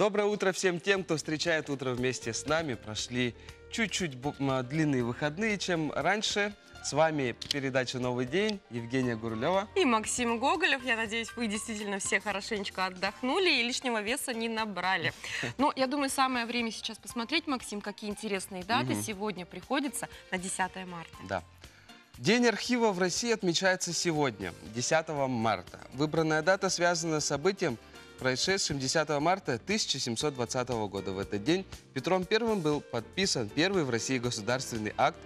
Доброе утро всем тем, кто встречает утро вместе с нами. Прошли чуть-чуть длинные выходные, чем раньше. С вами передача «Новый день», Евгения Гурулева. И Максим Гоголев. Я надеюсь, вы действительно все хорошенечко отдохнули и лишнего веса не набрали. Но я думаю, самое время сейчас посмотреть, Максим, какие интересные даты сегодня приходятся на 10 марта. Да. День архива в России отмечается сегодня, 10 марта. Выбранная дата связана с событием, происшедшим 10 марта 1720 года. В этот день Петром I был подписан первый в России государственный акт,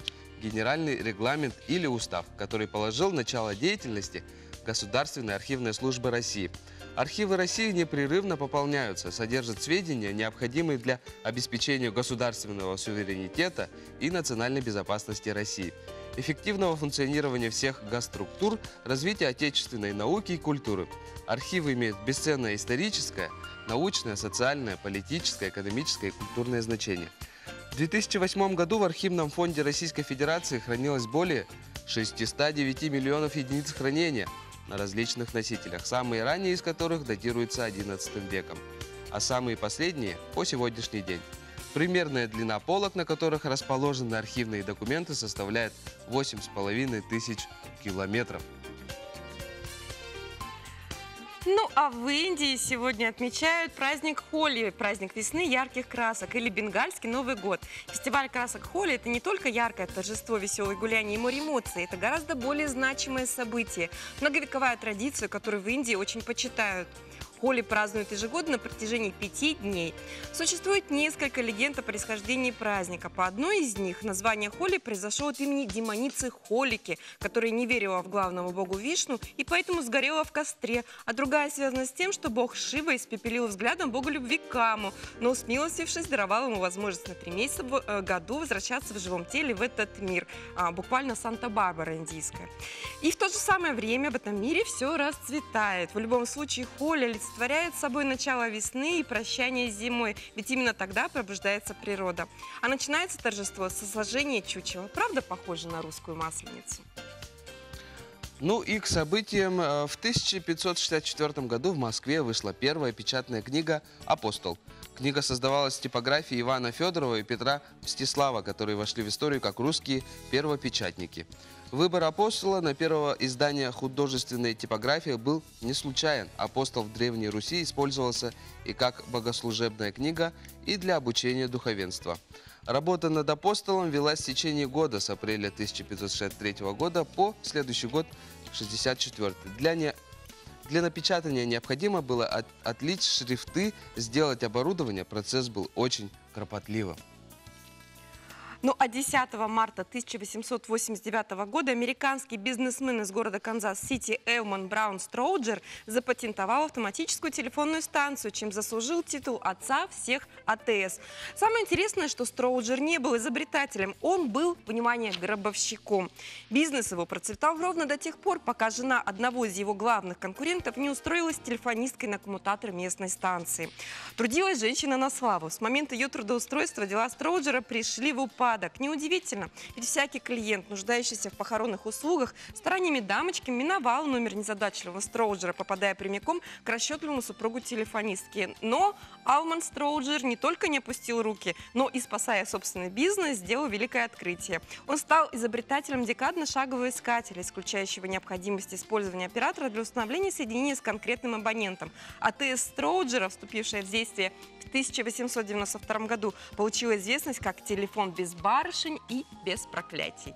генеральный регламент или устав, который положил начало деятельности Государственной архивной службы России. Архивы России непрерывно пополняются, содержат сведения, необходимые для обеспечения государственного суверенитета и национальной безопасности России, эффективного функционирования всех госструктур, развития отечественной науки и культуры. Архивы имеют бесценное историческое, научное, социальное, политическое, экономическое и культурное значение. В 2008 году в Архивном фонде Российской Федерации хранилось более 609 миллионов единиц хранения на различных носителях, самые ранние из которых датируются XI веком, а самые последние по сегодняшний день. Примерная длина полок, на которых расположены архивные документы, составляет 8500 километров. Ну, а в Индии сегодня отмечают праздник Холи, праздник весны ярких красок, или бенгальский Новый год. Фестиваль красок Холи – это не только яркое торжество, веселое гуляние и море эмоций, это гораздо более значимое событие, многовековая традиция, которую в Индии очень почитают. Холи празднуют ежегодно на протяжении 5 дней. Существует несколько легенд о происхождении праздника. По одной из них название Холи произошло от имени демоницы Холики, которая не верила в главного богу Вишну и поэтому сгорела в костре. А другая связана с тем, что бог Шива испепелил взглядом бога любви Каму, но, смилостившись, даровал ему возможность на 3 месяца в году возвращаться в живом теле в этот мир. Буквально Санта-Барбара индийская. И в то же самое время в этом мире все расцветает. В любом случае Холи олицетворяет собой начало весны и прощание с зимой, ведь именно тогда пробуждается природа. А начинается торжество со сложения чучела. Правда, похоже на русскую масленицу? Ну и к событиям. В 1564 году в Москве вышла первая печатная книга «Апостол». Книга создавалась в типографии Ивана Федорова и Петра Мстислава, которые вошли в историю как русские первопечатники. Выбор «Апостола» на первое издание художественной типографии был не случайен. «Апостол» в Древней Руси использовался и как богослужебная книга, и для обучения духовенства. Работа над «Апостолом» велась в течение года с апреля 1563 года по следующий год, 1964. Для напечатания необходимо было отлить шрифты, сделать оборудование. Процесс был очень кропотливым. Ну а 10 марта 1889 года американский бизнесмен из города Канзас-Сити Элмон Браун Строуджер запатентовал автоматическую телефонную станцию, чем заслужил титул отца всех АТС. Самое интересное, что Строуджер не был изобретателем, он был, внимание, гробовщиком. Бизнес его процветал ровно до тех пор, пока жена одного из его главных конкурентов не устроилась телефонисткой на коммутатор местной станции. Трудилась женщина на славу. С момента ее трудоустройства дела Строуджера пришли в упадок. Неудивительно, ведь всякий клиент, нуждающийся в похоронных услугах, стараниями дамочки миновал номер незадачливого Строуджера, попадая прямиком к расчетливому супругу телефонистки. Но Алман Строуджер не только не опустил руки, но и, спасая собственный бизнес, сделал великое открытие. Он стал изобретателем декадно-шагового искателя, исключающего необходимость использования оператора для установления соединения с конкретным абонентом. АТС Строуджера, вступившая в действие в 1892 году, получила известность как телефон без барышень и без проклятий.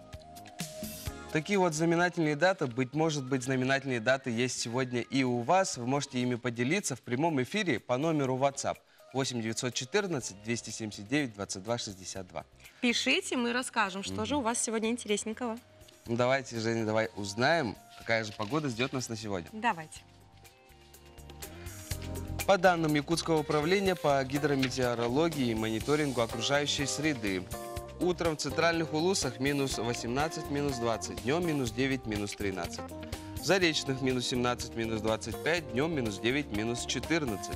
Такие вот знаменательные даты, быть может быть, знаменательные даты есть сегодня и у вас. Вы можете ими поделиться в прямом эфире по номеру WhatsApp 8 914 279 22 62. Пишите, мы расскажем, что же у вас сегодня интересненького. Ну давайте, Женя, давай узнаем, какая же погода ждет нас на сегодня. Давайте. По данным Якутского управления по гидрометеорологии и мониторингу окружающей среды, утром в центральных Улусах минус 18, минус 20, днем минус 9, минус 13. В Заречных минус 17, минус 25, днем минус 9, минус 14.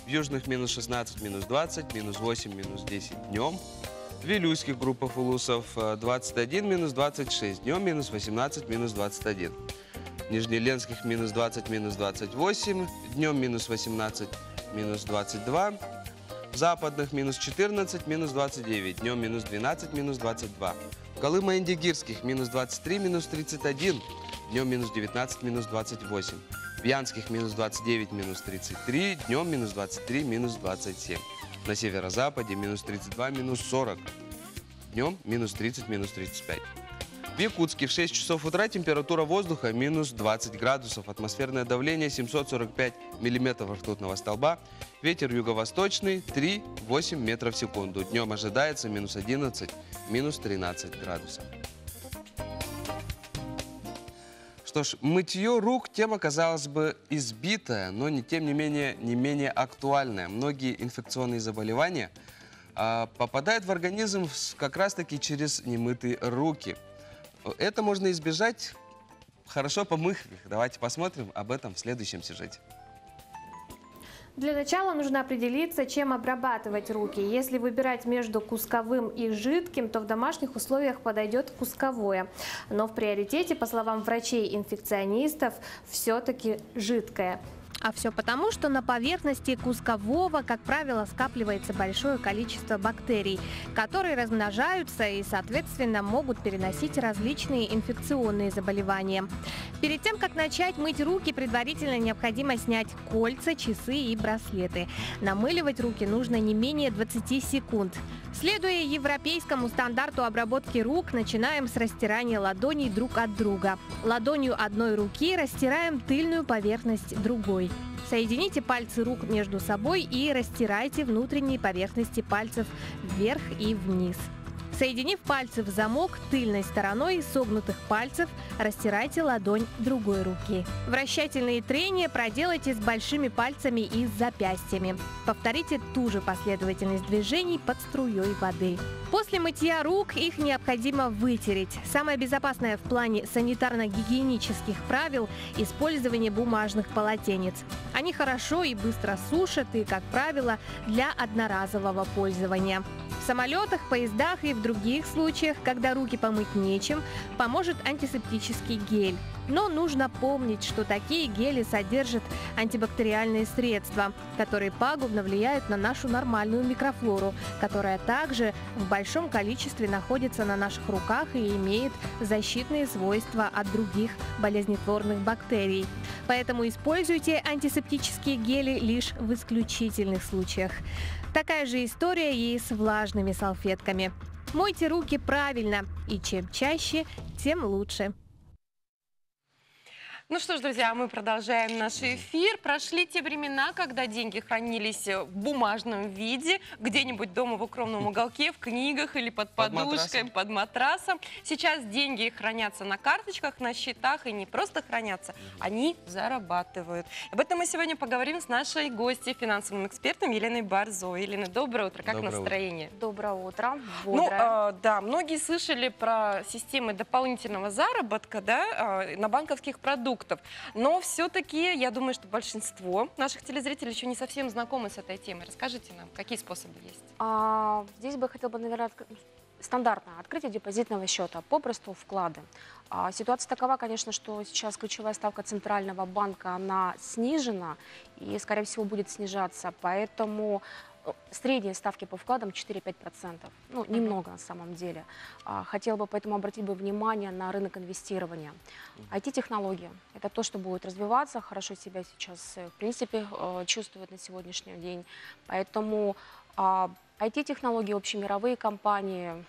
В Южных минус 16, минус 20, минус 8, минус 10 днем. В Вилюйских группах Улусов 21, минус 26, днем минус 18, минус 21. Нижнеленских минус 20, минус 28, днем минус 18, минус 22. В западных минус 14, минус 29. Днем минус 12, минус 22. В Колымо-Индигирских минус 23, минус 31. Днем минус 19, минус 28. В Янских минус 29, минус 33. Днем минус 23, минус 27. На северо-западе минус 32, минус 40. Днем минус 30, минус 35. В Якутске в 6 часов утра температура воздуха минус 20 градусов, атмосферное давление 745 миллиметров ртутного столба, ветер юго-восточный 3,8 метров в секунду. Днем ожидается минус 11, минус 13 градусов. Что ж, мытье рук — тема, казалось бы, избитая, но тем не менее актуальная. Многие инфекционные заболевания попадают в организм как раз-таки через немытые руки. Это можно избежать, хорошо помыв их. Давайте посмотрим об этом в следующем сюжете. Для начала нужно определиться, чем обрабатывать руки. Если выбирать между кусковым и жидким, то в домашних условиях подойдет кусковое. Но в приоритете, по словам врачей-инфекционистов, все-таки жидкое. А все потому, что на поверхности кускового, как правило, скапливается большое количество бактерий, которые размножаются и, соответственно, могут переносить различные инфекционные заболевания. Перед тем, как начать мыть руки, предварительно необходимо снять кольца, часы и браслеты. Намыливать руки нужно не менее 20 секунд. Следуя европейскому стандарту обработки рук, начинаем с растирания ладоней друг от друга. Ладонью одной руки растираем тыльную поверхность другой. Соедините пальцы рук между собой и растирайте внутренние поверхности пальцев вверх и вниз. Соединив пальцы в замок, тыльной стороной согнутых пальцев растирайте ладонь другой руки. Вращательные трения проделайте с большими пальцами и с запястьями. Повторите ту же последовательность движений под струей воды. После мытья рук их необходимо вытереть. Самое безопасное в плане санитарно-гигиенических правил – использование бумажных полотенец. Они хорошо и быстро сушат и, как правило, для одноразового пользования. В самолетах, поездах и в других случаях, когда руки помыть нечем, поможет антисептический гель. Но нужно помнить, что такие гели содержат антибактериальные средства, которые пагубно влияют на нашу нормальную микрофлору, которая также в большом количестве находится на наших руках и имеет защитные свойства от других болезнетворных бактерий. Поэтому используйте антисептические гели лишь в исключительных случаях. Такая же история и с влажными салфетками. Мойте руки правильно, и чем чаще, тем лучше. Ну что ж, друзья, мы продолжаем наш эфир. Прошли те времена, когда деньги хранились в бумажном виде, где-нибудь дома в укромном уголке, в книгах или под подушкой, под матрасом. Сейчас деньги хранятся на карточках, на счетах, и не просто хранятся, они зарабатывают. Об этом мы сегодня поговорим с нашей гостьей, финансовым экспертом Еленой Борзой. Елена, доброе утро, как настроение? Доброе утро. Ну, да, многие слышали про системы дополнительного заработка, да, на банковских продуктах. Но все-таки, я думаю, что большинство наших телезрителей еще не совсем знакомы с этой темой. Расскажите нам, какие способы есть? Здесь бы я хотела, наверное, стандартное открытие депозитного счета, попросту вклады. Ситуация такова, конечно, что сейчас ключевая ставка Центрального банка, она снижена и, скорее всего, будет снижаться, поэтому средние ставки по вкладам 4-5%. Ну, немного на самом деле. Хотела бы поэтому обратить внимание на рынок инвестирования. IT-технологии – это то, что будет развиваться, хорошо себя сейчас, в принципе, чувствует на сегодняшний день. Поэтому IT-технологии, общемировые компании,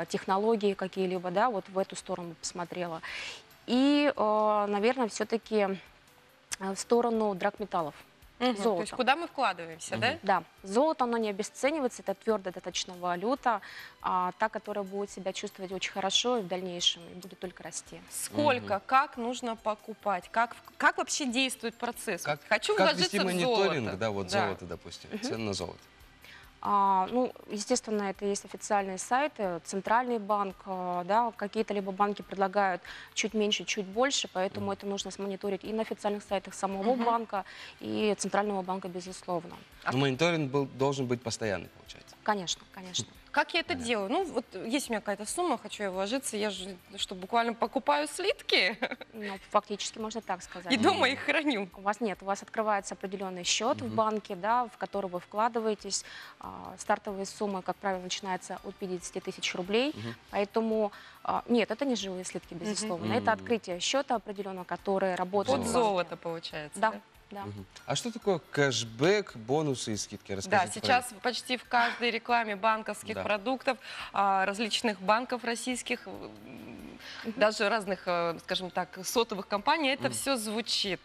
технологии какие-либо, да, вот в эту сторону посмотрела. И, наверное, все-таки в сторону драгметаллов. То есть куда мы вкладываемся, да? Да, золото, оно не обесценивается, это твердая достаточно валюта, та, которая будет себя чувствовать очень хорошо и в дальнейшем, и будет только расти. Сколько, как нужно покупать, как вообще действует процесс? Хочу как вложиться вести в мониторинг, золото. да, вот золото, допустим, цены на золото? Ну, естественно, это есть официальные сайты, Центральный банк, да, какие-то либо банки предлагают чуть меньше, чуть больше, поэтому это нужно смониторить и на официальных сайтах самого банка, и Центрального банка, безусловно. Но мониторинг должен быть постоянный, получается. Конечно, конечно. Как я это делаю? Ну, вот есть у меня какая-то сумма, хочу я вложиться, я же, что, буквально покупаю слитки Ну, фактически можно так сказать. и дома их храню. У вас нет, у вас открывается определенный счет в банке, да, в который вы вкладываетесь. Стартовые суммы, как правило, начинаются от 50 тысяч рублей. Поэтому нет, это не живые слитки, безусловно. Это открытие счета определенного, который работает. Под в банке. золото, получается. Да, да. А что такое кэшбэк, бонусы и скидки? Да, Расскажите про сейчас почти в каждой рекламе банковских Да. продуктов, различных банков российских, даже разных, скажем так, сотовых компаний, это все звучит.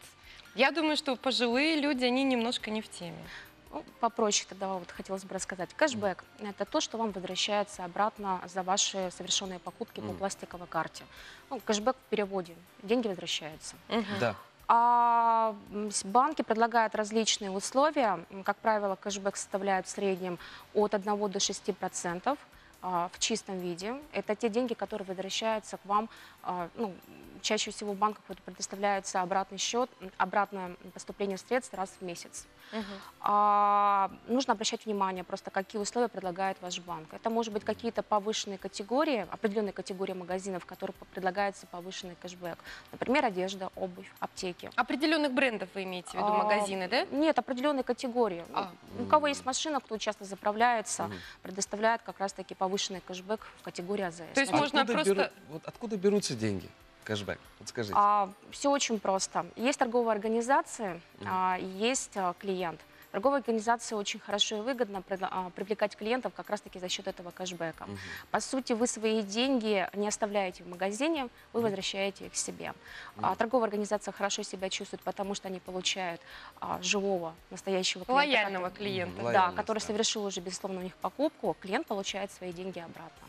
Я думаю, что пожилые люди, они немножко не в теме. Ну, попроще тогда вот хотелось бы рассказать. Кэшбэк – это то, что вам возвращается обратно за ваши совершенные покупки по пластиковой карте. Ну, кэшбэк в переводе – деньги возвращаются. Да. А банки предлагают различные условия. Как правило, кэшбэк составляет в среднем от 1 до 6% в чистом виде. Это те деньги, которые возвращаются к вам. Ну, чаще всего в банках предоставляется обратный счет, обратное поступление средств раз в месяц. Нужно обращать внимание просто, какие условия предлагает ваш банк. Это может быть какие-то повышенные категории, определенные категории магазинов, в которых предлагается повышенный кэшбэк. Например, одежда, обувь, аптеки. Определенных брендов вы имеете в виду, магазины, да? Нет, определенные категории. У кого есть машина, кто часто заправляется, предоставляет как раз-таки повышенный кэшбэк в категории АЗС. То есть можно просто... Откуда берутся деньги? Кэшбэк. Вот скажите. Все очень просто. Есть торговые организации, есть клиент. Торговые организации очень хорошо и выгодно привлекать клиентов как раз-таки за счет этого кэшбэка. По сути, вы свои деньги не оставляете в магазине, вы возвращаете их себе. Торговая организация хорошо себя чувствует, потому что они получают живого, настоящего клиента. Лояльного клиента. Да, Лояльность, который да. совершил уже, безусловно, у них покупку, клиент получает свои деньги обратно.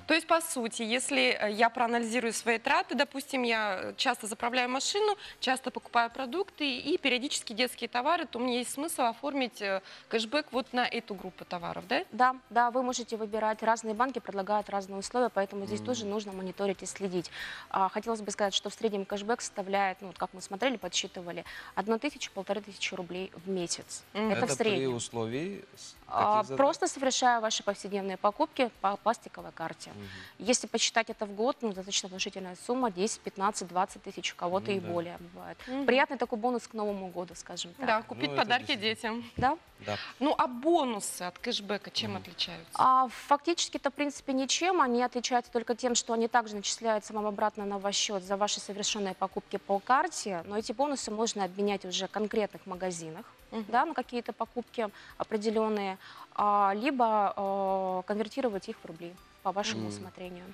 То есть, по сути, если я проанализирую свои траты, допустим, я часто заправляю машину, часто покупаю продукты и периодически детские товары, то мне есть смысл оформить кэшбэк вот на эту группу товаров, да? Да, да, вы можете выбирать. Разные банки предлагают разные условия, поэтому здесь тоже нужно мониторить и следить. Хотелось бы сказать, что в среднем кэшбэк составляет, ну, как мы смотрели, подсчитывали, 1000–1500 рублей в месяц. Это в при среднем. условии каких затрат? Просто совершая ваши повседневные покупки по пластиковой карте. Если посчитать это в год, ну, достаточно внушительная сумма, 10, 15, 20 тысяч, у кого-то и да. более бывает. Приятный такой бонус к Новому году, скажем так. Да, купить это подарки действительно. детям. Да? Да. Ну, а бонусы от кэшбэка чем отличаются? Фактически-то, в принципе, ничем. Они отличаются только тем, что они также начисляются вам обратно на ваш счет за ваши совершенные покупки по карте. Но эти бонусы можно обменять уже в конкретных магазинах, да, на какие-то покупки определенные, либо конвертировать их в рубли по вашему усмотрению.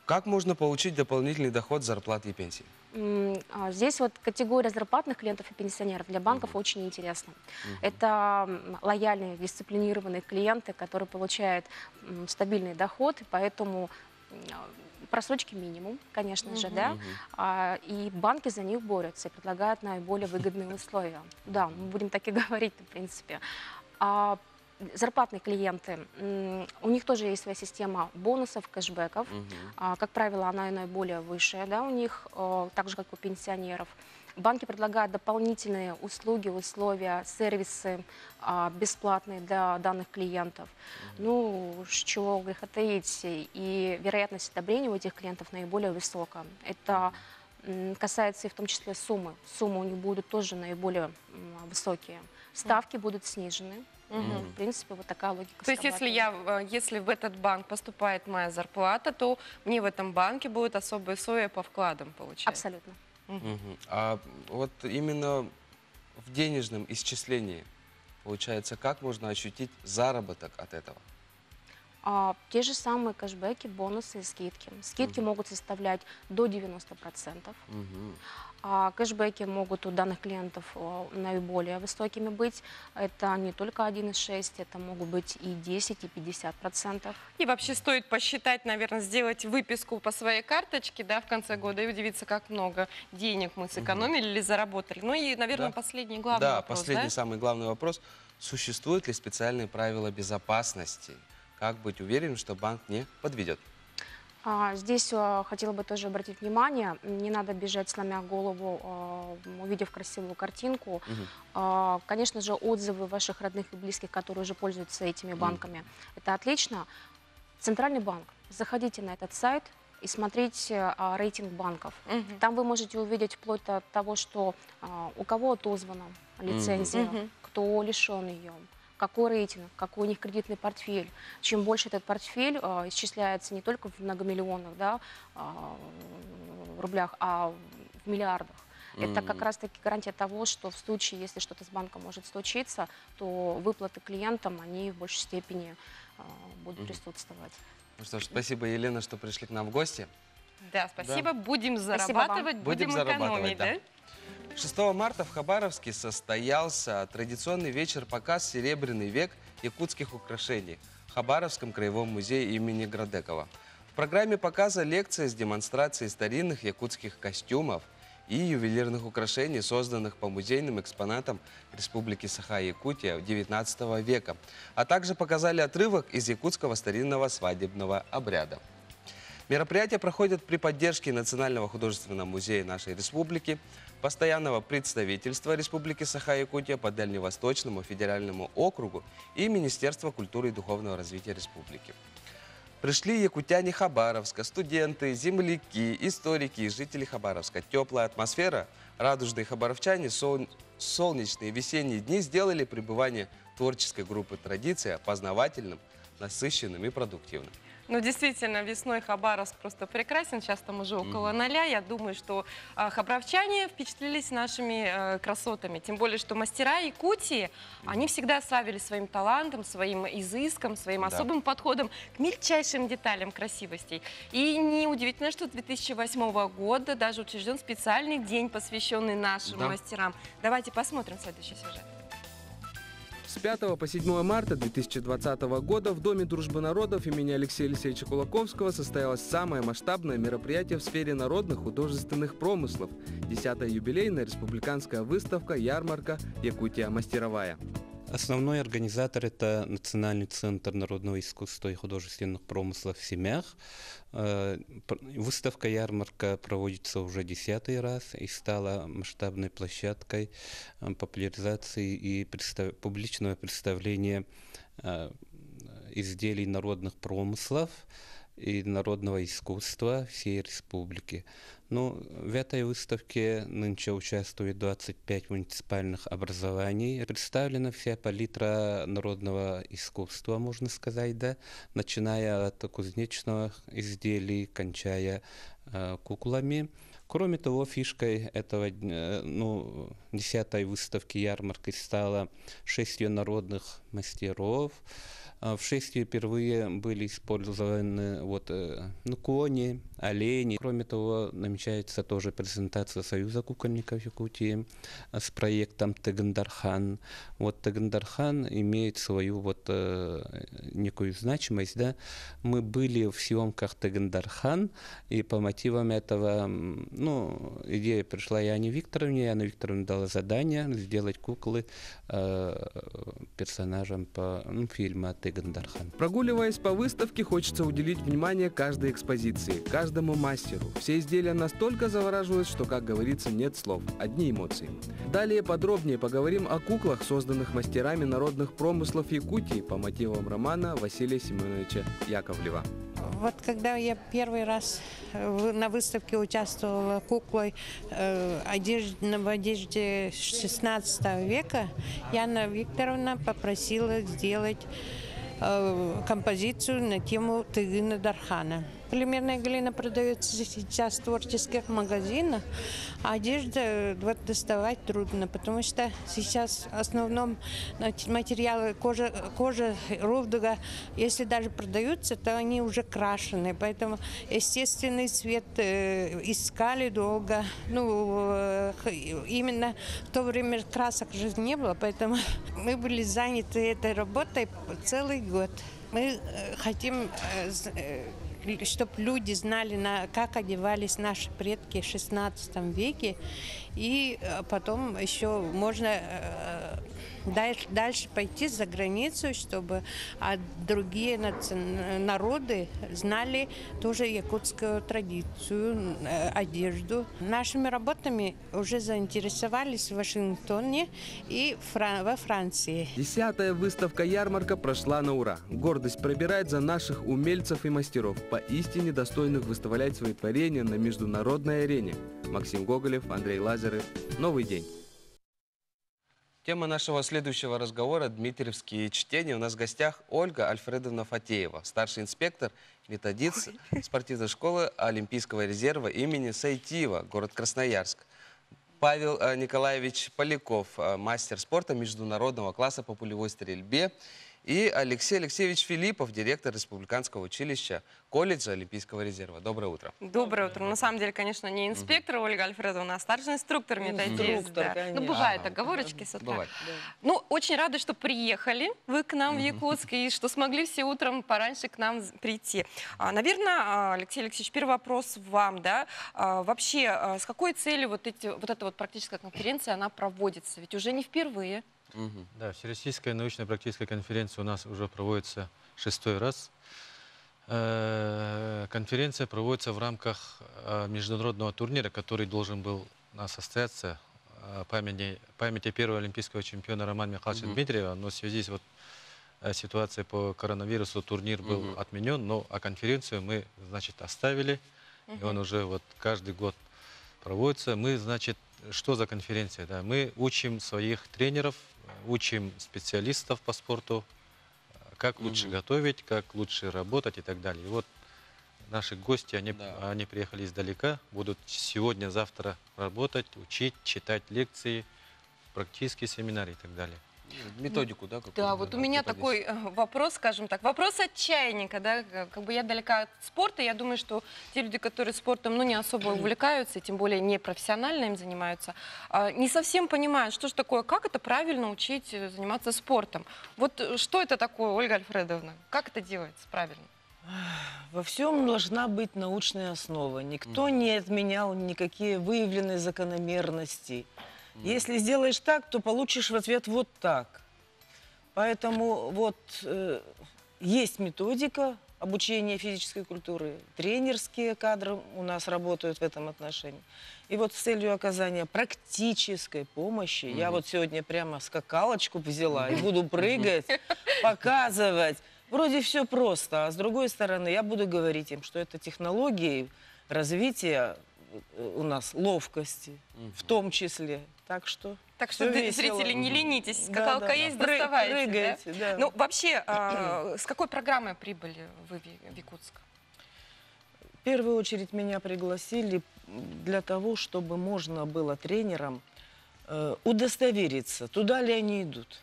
Как можно получить дополнительный доход с зарплаты и пенсии? Здесь вот категория зарплатных клиентов и пенсионеров для банков очень интересна. Это лояльные, дисциплинированные клиенты, которые получают стабильный доход, и поэтому просрочки минимум, конечно же, да, и банки за них борются и предлагают наиболее выгодные условия. Да, мы будем так и говорить, в принципе. Зарплатные клиенты, у них тоже есть своя система бонусов, кэшбэков. Как правило, она и наиболее высшая, да, у них, так же, как у пенсионеров. Банки предлагают дополнительные услуги, условия, сервисы бесплатные для данных клиентов. Ну, с чего греха таить, и вероятность одобрения у этих клиентов наиболее высокая. Это касается и в том числе суммы. Суммы у них будут тоже наиболее высокие. Ставки будут снижены. В принципе, вот такая логика. То есть, если в этот банк поступает моя зарплата, то мне в этом банке будут особые условия по вкладам, получается? Абсолютно. А вот именно в денежном исчислении, получается, как можно ощутить заработок от этого? Те же самые кэшбэки, бонусы и скидки. Скидки могут составлять до 90%. Кэшбэки могут у данных клиентов наиболее высокими быть. Это не только 1,6, это могут быть и 10, и 50%. И вообще стоит посчитать, наверное, сделать выписку по своей карточке, да, в конце года и удивиться, как много денег мы сэкономили или заработали. Ну и, наверное, Да. последний главный Да, вопрос, последний, самый главный вопрос. Существуют ли специальные правила безопасности? Как быть уверенным, что банк не подведет? Здесь хотела бы тоже обратить внимание, не надо бежать, сломя голову, увидев красивую картинку. Конечно же, отзывы ваших родных и близких, которые уже пользуются этими банками, это отлично. Центральный банк. Заходите на этот сайт и смотрите рейтинг банков. Там вы можете увидеть вплоть до того, что у кого отозвана лицензия, кто лишен ее, какой рейтинг, какой у них кредитный портфель. Чем больше этот портфель исчисляется не только в многомиллионных рублях, а в миллиардах. Это как раз-таки гарантия того, что в случае, если что-то с банком может случиться, то выплаты клиентам, они в большей степени будут присутствовать. Ну что ж, спасибо, Елена, что пришли к нам в гости. Да, спасибо. Будем Спасибо вам. зарабатывать, будем экономить, да? 6 марта в Хабаровске состоялся традиционный вечер-показ «Серебряный век якутских украшений» в Хабаровском краевом музее имени Градекова. В программе показа лекция с демонстрацией старинных якутских костюмов и ювелирных украшений, созданных по музейным экспонатам Республики Саха-Якутия XIX века, а также показали отрывок из якутского старинного свадебного обряда. Мероприятие проходит при поддержке Национального художественного музея нашей республики, постоянного представительства Республики Саха-Якутия по Дальневосточному федеральному округу и Министерства культуры и духовного развития республики. Пришли якутяне Хабаровска, студенты, земляки, историки и жители Хабаровска. Теплая атмосфера, радужные хабаровчане, солнечные весенние дни сделали пребывание творческой группы «Традиция» познавательным, насыщенным и продуктивным. Ну, действительно, весной Хабаровск просто прекрасен. Сейчас там уже около 0. Я думаю, что хабаровчане впечатлились нашими красотами. Тем более, что мастера Якутии, они всегда славились своим талантом, своим изыском, своим особым подходом к мельчайшим деталям красивостей. И неудивительно, что с 2008 года даже учрежден специальный день, посвященный нашим мастерам. Давайте посмотрим следующий сюжет. С 5 по 7 марта 2020 года в Доме дружбы народов имени Алексея Алексеевича Кулаковского состоялось самое масштабное мероприятие в сфере народных художественных промыслов – 10-я юбилейная республиканская выставка «Ярмарка. Якутия. Мастеровая». Основной организатор – это Национальный центр народного искусства и художественных промыслов в Семях. Выставка «Ярмарка» проводится уже 10-й раз и стала масштабной площадкой популяризации и публичного представления изделий народных промыслов и народного искусства всей республики. Ну, в этой выставке нынче участвует 25 муниципальных образований. Представлена вся палитра народного искусства, можно сказать, да, начиная от кузнечных изделий, кончая куклами. Кроме того, фишкой этого, 10-й выставки ярмарки стало шествие народных мастеров. В шествии впервые были использованы кони, олени. Кроме того, намечается тоже презентация Союза кукольников Якутии с проектом Тегандархан. Тегандархан имеет свою некую значимость. Да? Мы были в съемках Тегандархан, и по мотивам этого идея пришла Яне Викторовне. Яна Викторовна дала задание сделать куклы персонажам по фильму Тегандархан. Прогуливаясь по выставке, хочется уделить внимание каждой экспозиции, каждому мастеру. Все изделия настолько завораживают, что, как говорится, нет слов, одни эмоции. Далее подробнее поговорим о куклах, созданных мастерами народных промыслов Якутии по мотивам романа Василия Семеновича Яковлева. Когда я первый раз на выставке участвовала куклой в одежде 16 века, Яна Викторовна попросила сделать композицию на тему Тегандархана. Полимерная глина продается сейчас в творческих магазинах, а одежду доставать трудно, потому что сейчас в основном материалы кожа, рулдуга, если даже продаются, то они уже крашеные, поэтому естественный цвет искали долго. Именно в то время красок же не было, поэтому мы были заняты этой работой целый год. Мы хотим, чтобы люди знали, как одевались наши предки в XVI веке, и потом еще можно дальше пойти за границу, чтобы другие народы знали тоже якутскую традицию, одежду. Нашими работами уже заинтересовались в Вашингтоне и во Франции. 10-я выставка-ярмарка прошла на ура. Гордость пробирает за наших умельцев и мастеров, поистине достойных выставлять свои творения на международной арене. Максим Гоголев, Андрей Лазарев. Новый день. Тема нашего следующего разговора – дмитриевские чтения. У нас в гостях Ольга Альфредовна Фатеева, старший инспектор, методист спортивной школы Олимпийского резерва имени Сайтиева, город Красноярск. Павел Николаевич Поляков, мастер спорта международного класса по пулевой стрельбе. И Алексей Алексеевич Филиппов, директор Республиканского училища колледжа Олимпийского резерва. Доброе утро. Доброе утро. На самом деле, конечно, не инспектор Ольга Альфредовна, а старший инструктор, методист. Да. Ну, бывают оговорочки с утра. Бывает. Ну, очень рада, что приехали вы к нам в Якутск и что смогли все утром пораньше к нам прийти. Наверное, Алексей Алексеевич, первый вопрос вам, да? Вообще, с какой целью вот эта вот практическая конференция, она проводится? Ведь уже не впервые. Да, Всероссийская научно-практическая конференция у нас уже проводится 6-й раз. Конференция проводится в рамках международного турнира, который должен был у нас состояться памяти первого олимпийского чемпиона Романа Михайловича Дмитриева, но в связи с ситуацией по коронавирусу турнир был отменен, но конференцию мы, значит, оставили, и он уже вот каждый год проводится. Мы, значит, что за конференция? Да? Мы учим своих тренеров, учим специалистов по спорту, как лучше готовить, как лучше работать и так далее. И вот наши гости, они приехали издалека, будут сегодня-завтра работать, учить, читать лекции, практические семинары и так далее. Методику, да? Да, вот у меня такой вопрос, скажем так, вопрос от чайника, да, как бы я далека от спорта, я думаю, что те люди, которые спортом, ну, не особо увлекаются, и тем более не профессионально им занимаются, не совсем понимают, что же такое, как это правильно учить заниматься спортом. Вот что это такое, Ольга Альфредовна, как это делается правильно? Во всем должна быть научная основа. Никто не отменял никакие выявленные закономерности. Если сделаешь так, то получишь в ответ вот так. Поэтому вот есть методика обучения физической культуры, тренерские кадры у нас работают в этом отношении. И вот с целью оказания практической помощи, я вот сегодня прямо скакалочку взяла и буду прыгать, показывать. Вроде все просто, а с другой стороны я буду говорить им, что это технологии развития у нас ловкости, в том числе. Так что зрители, не ленитесь, скакалка есть, доставайте. Прыгайте, да? Ну, вообще, с какой программой прибыли вы в Якутск? В первую очередь меня пригласили для того, чтобы можно было тренерам удостовериться, туда ли они идут.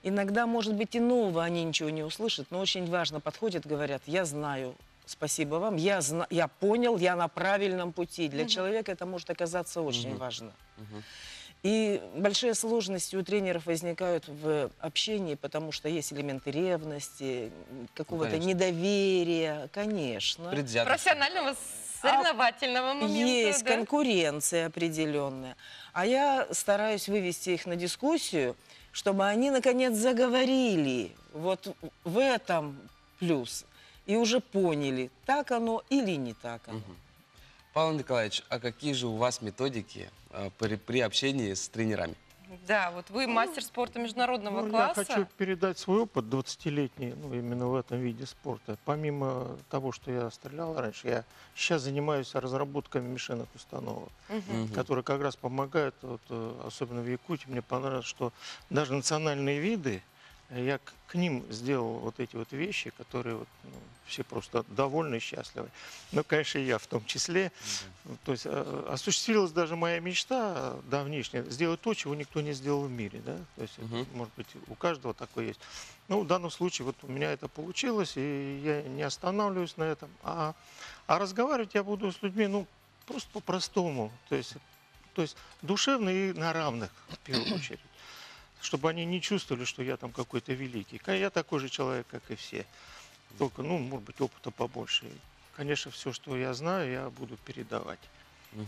Иногда, может быть, и нового они ничего не услышат, но очень важно, подходят, говорят, я знаю, спасибо вам, я понял, я на правильном пути. Для человека это может оказаться очень важно. И большие сложности у тренеров возникают в общении, потому что есть элементы ревности, какого-то недоверия, конечно. Профессионального, соревновательного момента. Есть конкуренция определенная. А я стараюсь вывести их на дискуссию, чтобы они, наконец, заговорили. Вот в этом плюс. И уже поняли, так оно или не так оно. Павел Николаевич, а какие же у вас методики при общении с тренерами? Да, вот вы мастер спорта международного класса. Я хочу передать свой опыт 20-летний, именно в этом виде спорта. Помимо того, что я стрелял раньше, я сейчас занимаюсь разработками мишенных установок, которые как раз помогают, особенно в Якутии. Мне понравилось, что даже национальные виды, я к ним сделал вот эти вот вещи, которые все просто довольны и счастливы. Ну, конечно, и я в том числе. То есть осуществилась даже моя мечта давнишняя, сделать то, чего никто не сделал в мире. Да? То есть, может быть, у каждого такое есть. Ну, в данном случае вот у меня это получилось, и я не останавливаюсь на этом. А разговаривать я буду с людьми, просто по-простому. То есть душевно и на равных, в первую очередь. Чтобы они не чувствовали, что я там какой-то великий. Я такой же человек, как и все. Только, может быть, опыта побольше. Конечно, все, что я знаю, я буду передавать.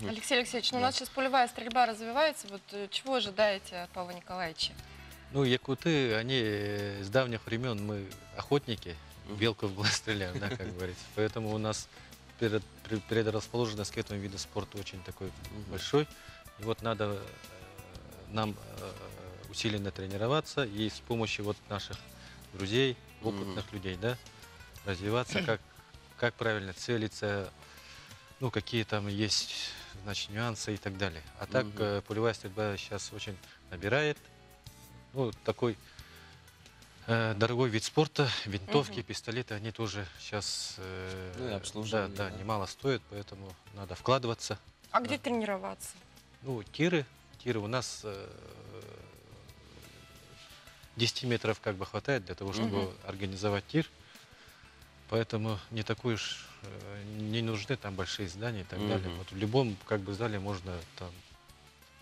Алексей Алексеевич, у нас сейчас пулевая стрельба развивается. Вот чего ожидаете от Павла Николаевича? Ну, якуты, они с давних времен, мы охотники, белку в глаз стреляем, да, как говорится. Поэтому у нас предрасположенность к этому виду спорта очень такой большой. И вот надо нам усиленно тренироваться и с помощью вот наших друзей, опытных людей, да, развиваться, как правильно целиться, ну, какие там есть, значит, нюансы и так далее. А так пулевая стрельба сейчас очень набирает. Ну, такой дорогой вид спорта, винтовки, пистолеты, они тоже сейчас да, немало стоят, поэтому надо вкладываться. А где тренироваться? Ну, тиры у нас 10 метров как бы хватает для того, чтобы организовать тир. Поэтому не такой уж не нужны там большие здания и так далее. Вот в любом как бы зале можно там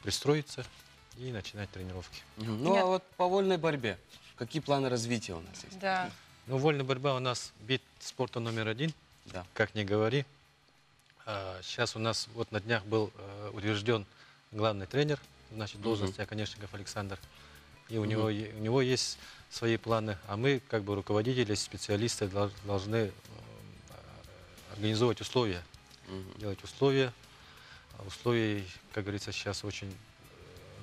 пристроиться и начинать тренировки. Ну а вот по вольной борьбе, какие планы развития у нас есть? Да. Ну, вольная борьба у нас вид спорта номер 1, Да. как ни говори. Сейчас у нас вот на днях был утвержден главный тренер, значит, должности Оконечников Александр. И у него есть свои планы, а мы, как бы руководители, специалисты, должны организовывать условия, делать условия. Условий, как говорится, сейчас очень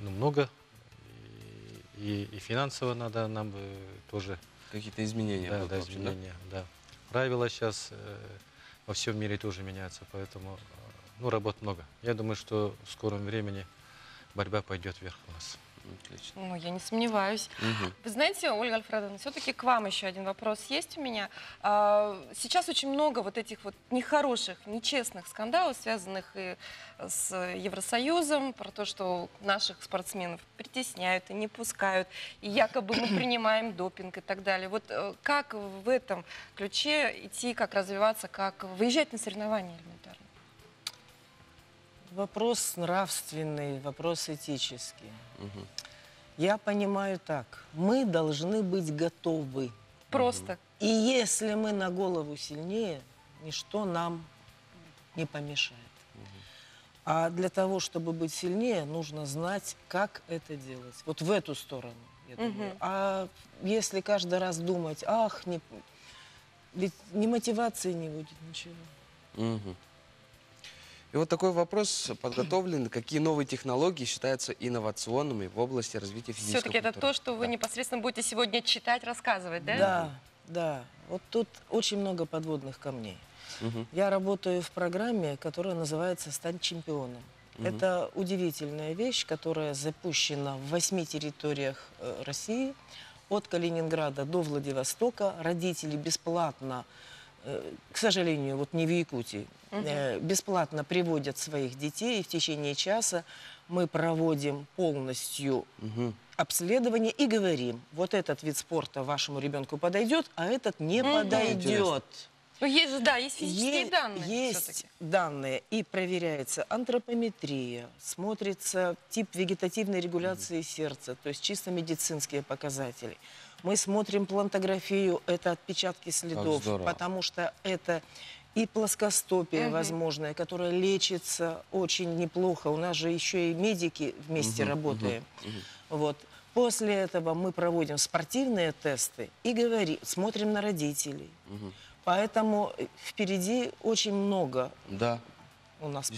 много, и финансово надо нам тоже Какие-то изменения. да, будут, да, в общем, да? изменения, да. Правила сейчас во всем мире тоже меняются, поэтому ну, работ много. Я думаю, что в скором времени борьба пойдет вверх у нас. Отлично. Ну, я не сомневаюсь. Вы знаете, Ольга Альфредовна, все-таки к вам еще один вопрос есть у меня. Сейчас очень много вот этих вот нехороших, нечестных скандалов, связанных и с Евросоюзом, про то, что наших спортсменов притесняют и не пускают, и якобы мы принимаем допинг и так далее. Вот как в этом ключе идти, как развиваться, как выезжать на соревнования элементарно? Вопрос нравственный, вопрос этический. Я понимаю так. Мы должны быть готовы. Просто. И если мы на голову сильнее, ничто нам не помешает. А для того, чтобы быть сильнее, нужно знать, как это делать. Вот в эту сторону, я думаю. А если каждый раз думать, ах, ведь ни мотивации не будет, ничего. И вот такой вопрос подготовлен. Какие новые технологии считаются инновационными в области развития физической Все-таки это культуры? то, что вы непосредственно будете сегодня читать, рассказывать, да? Да, да. Вот тут очень много подводных камней. Я работаю в программе, которая называется «Стань чемпионом». Это удивительная вещь, которая запущена в 8 территориях России, от Калининграда до Владивостока. Родители бесплатно, к сожалению, вот не в Якутии, бесплатно приводят своих детей, и в течение часа мы проводим полностью обследование и говорим, вот этот вид спорта вашему ребенку подойдет, а этот не подойдет. Ну, есть же, да, есть физические данные. Есть всё-таки. данные, и проверяется антропометрия, смотрится тип вегетативной регуляции сердца, то есть чисто медицинские показатели. Мы смотрим плантографию, это отпечатки следов, потому что это и плоскостопие возможное, которое лечится очень неплохо. У нас же еще и медики вместе работаем. Вот. После этого мы проводим спортивные тесты и смотрим на родителей. Поэтому впереди очень много у нас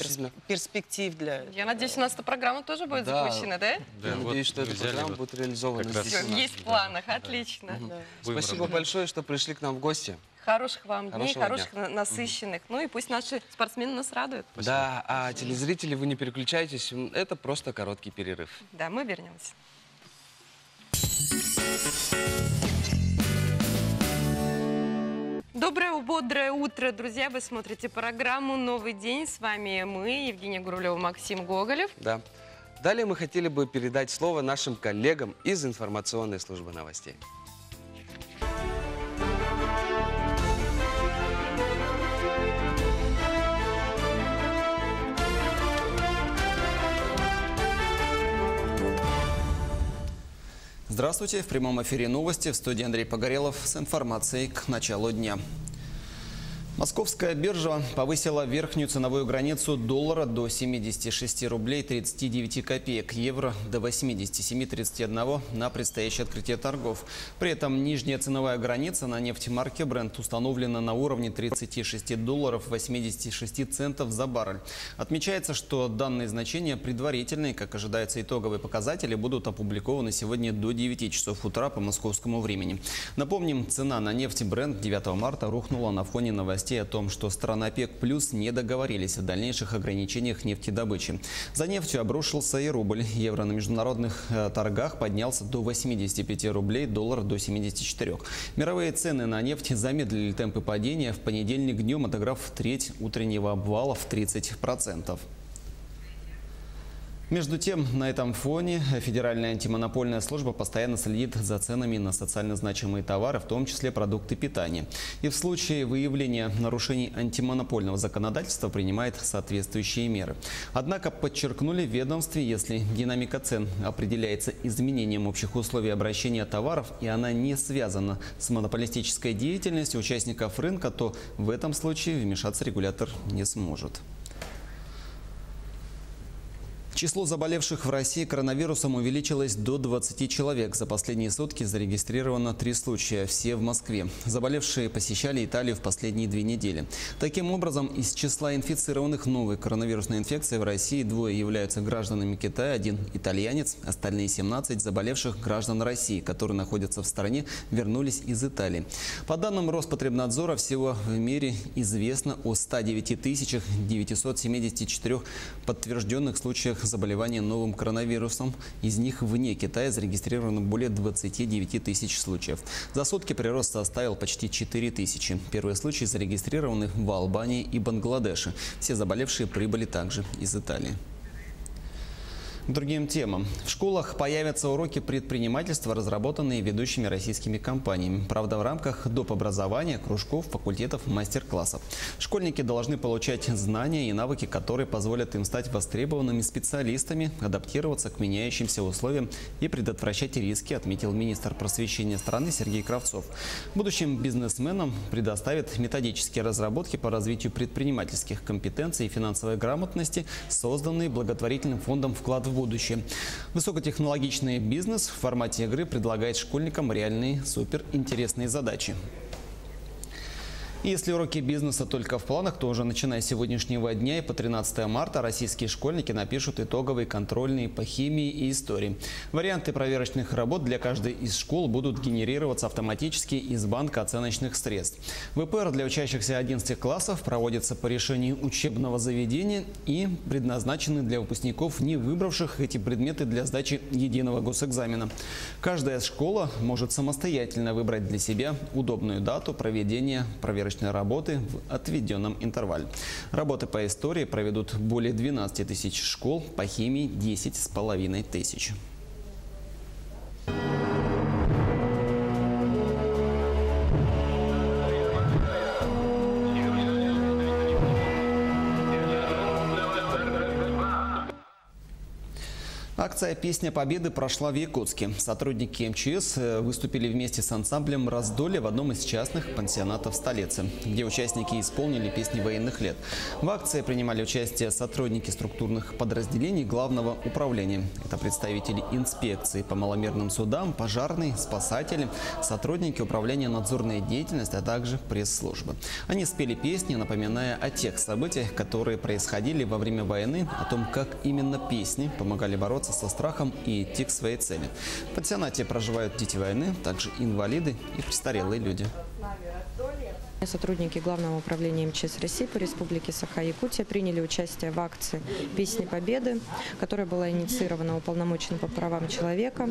перспектив для этого. Я надеюсь, у нас эта программа тоже будет запущена, да? Я надеюсь, что эта программа будет реализована здесь. Есть в планах, отлично. Спасибо большое, что пришли к нам в гости. Хороших вам дней, Хорошего хороших, насыщенных. Ну и пусть наши спортсмены нас радуют. Да, а телезрители, вы не переключайтесь, это просто короткий перерыв. Да, мы вернемся. Доброе, бодрое утро, друзья! Вы смотрите программу «Новый день». С вами мы, Евгения Гурулева, Максим Гоголев. Да. Далее мы хотели бы передать слово нашим коллегам из информационной службы новостей. Здравствуйте. В прямом эфире новости. В студии Андрей Погорелов с информацией к началу дня. Московская биржа повысила верхнюю ценовую границу доллара до 76 рублей 39 копеек, евро до 87,31 на предстоящее открытие торгов. При этом нижняя ценовая граница на нефть марки Brent установлена на уровне 36 долларов 86 центов за баррель. Отмечается, что данные значения предварительные, как ожидается, итоговые показатели будут опубликованы сегодня до 9 часов утра по московскому времени. Напомним, цена на нефть Brent 9 марта рухнула на фоне новостей о том, что страны ОПЕК+ не договорились о дальнейших ограничениях нефтедобычи. За нефтью обрушился и рубль. Евро на международных торгах поднялся до 85 рублей, доллар до 74. Мировые цены на нефть замедлили темпы падения, в понедельник днем отыграв треть утреннего обвала в 30%. Между тем, на этом фоне Федеральная антимонопольная служба постоянно следит за ценами на социально значимые товары, в том числе продукты питания. И в случае выявления нарушений антимонопольного законодательства принимает соответствующие меры. Однако, подчеркнули в ведомстве, если динамика цен определяется изменением общих условий обращения товаров и она не связана с монополистической деятельностью участников рынка, то в этом случае вмешаться регулятор не сможет. Число заболевших в России коронавирусом увеличилось до 20 человек. За последние сутки зарегистрировано 3 случая, все в Москве. Заболевшие посещали Италию в последние 2 недели. Таким образом, из числа инфицированных новой коронавирусной инфекцией в России 2 являются гражданами Китая, 1 итальянец, остальные 17 заболевших граждан России, которые находятся в стране, вернулись из Италии. По данным Роспотребнадзора, всего в мире известно о 109 974 подтвержденных случаях заболевания новым коронавирусом. Из них вне Китая зарегистрировано более 29 тысяч случаев. За сутки прирост составил почти 4 тысячи. Первые случаи зарегистрированы в Албании и Бангладеше. Все заболевшие прибыли также из Италии. К другим темам. В школах появятся уроки предпринимательства, разработанные ведущими российскими компаниями. Правда, в рамках доп. Образования, кружков, факультетов, мастер-классов. Школьники должны получать знания и навыки, которые позволят им стать востребованными специалистами, адаптироваться к меняющимся условиям и предотвращать риски, отметил министр просвещения страны Сергей Кравцов. Будущим бизнесменам предоставят методические разработки по развитию предпринимательских компетенций и финансовой грамотности, созданные благотворительным фондом «Вклад в будущее». Высокотехнологичный бизнес в формате игры предлагает школьникам реальные суперинтересные задачи. И если уроки бизнеса только в планах, то уже начиная с сегодняшнего дня и по 13 марта российские школьники напишут итоговые контрольные по химии и истории. Варианты проверочных работ для каждой из школ будут генерироваться автоматически из банка оценочных средств. ВПР для учащихся 11 классов проводится по решению учебного заведения и предназначены для выпускников, не выбравших эти предметы для сдачи единого госэкзамена. Каждая школа может самостоятельно выбрать для себя удобную дату проведения проверочных работы в отведенном интервале. Работы по истории проведут более 12 тысяч школ, по химии 10,5 тысяч. Акция «Песня Победы» прошла в Якутске. Сотрудники МЧС выступили вместе с ансамблем «Раздолье» в одном из частных пансионатов столицы, где участники исполнили песни военных лет. В акции принимали участие сотрудники структурных подразделений Главного управления. Это представители инспекции по маломерным судам, пожарные, спасатели, сотрудники управления надзорной деятельности, а также пресс-службы. Они спели песни, напоминая о тех событиях, которые происходили во время войны, о том, как именно песни помогали бороться со страхом и идти к своей цели. В пансионате проживают дети войны, также инвалиды и престарелые люди. Сотрудники Главного управления МЧС России по Республике Саха-Якутия приняли участие в акции «Песни Победы», которая была инициирована уполномоченным по правам человека.